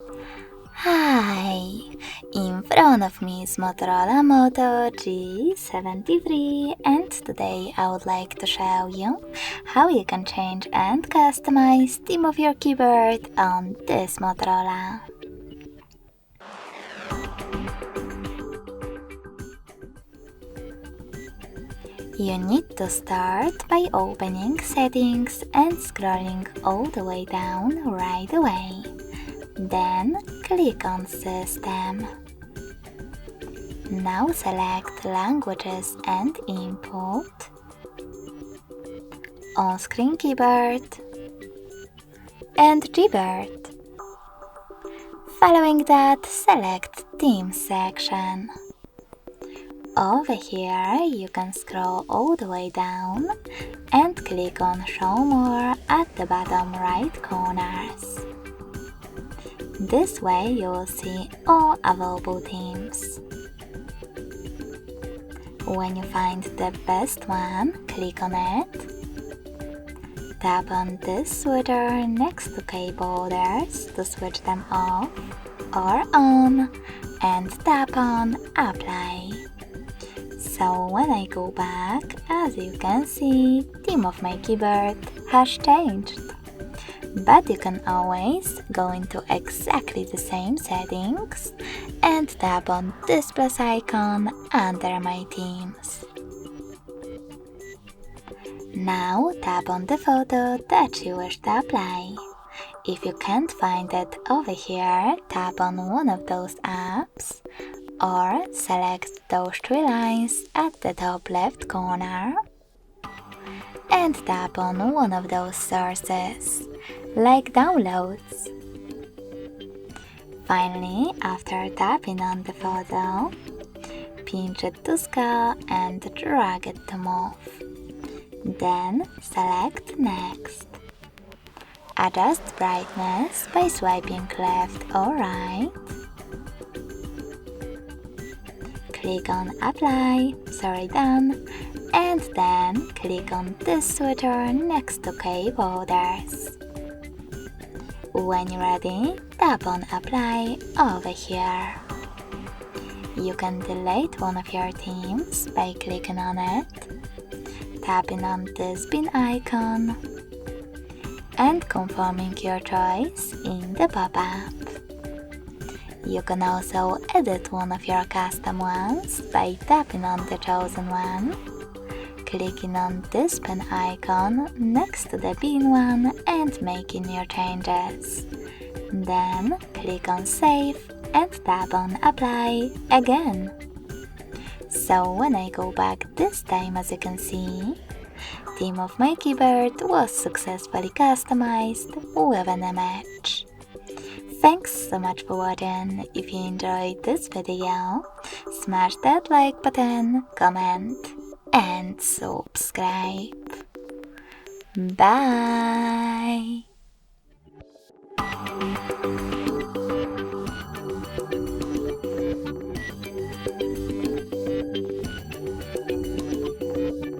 Hi! In front of me is Motorola Moto G73 and today I would like to show you how you can change and customize theme of your keyboard on this Motorola. You need to start by opening settings and scrolling all the way down right away. Then click on System. Now select Languages and Input, On-Screen Keyboard and Gboard. Following that, select Theme section. Over here you can scroll all the way down and click on Show More at the bottom right corners. This way you will see all available themes. When you find the best one, click on it. Tap on this switcher next to keyboarders to switch them off or on and tap on Apply. So when I go back, as you can see, theme of my keyboard has changed. But you can always go into exactly the same settings and tap on this plus icon under my themes. Now tap on the photo that you wish to apply. If you can't find it over here, tap on one of those apps or select those three lines at the top left corner and tap on one of those sources, like Downloads. Finally, after tapping on the photo, pinch it to scale and drag it to move. Then select Next. Adjust brightness by swiping left or right. Click on Done, and then click on this switcher next to keyboarders. When you're ready, tap on Apply over here. You can delete one of your themes by clicking on it, tapping on this bin icon, and confirming your choice in the pop-up. You can also edit one of your custom ones by tapping on the chosen one, clicking on this pen icon next to the bin one and making your changes. Then click on Save and tap on Apply again. So when I go back this time, as you can see, theme of my keyboard was successfully customized with an image. Thanks so much for watching. If you enjoyed this video, smash that like button, comment and subscribe. Bye!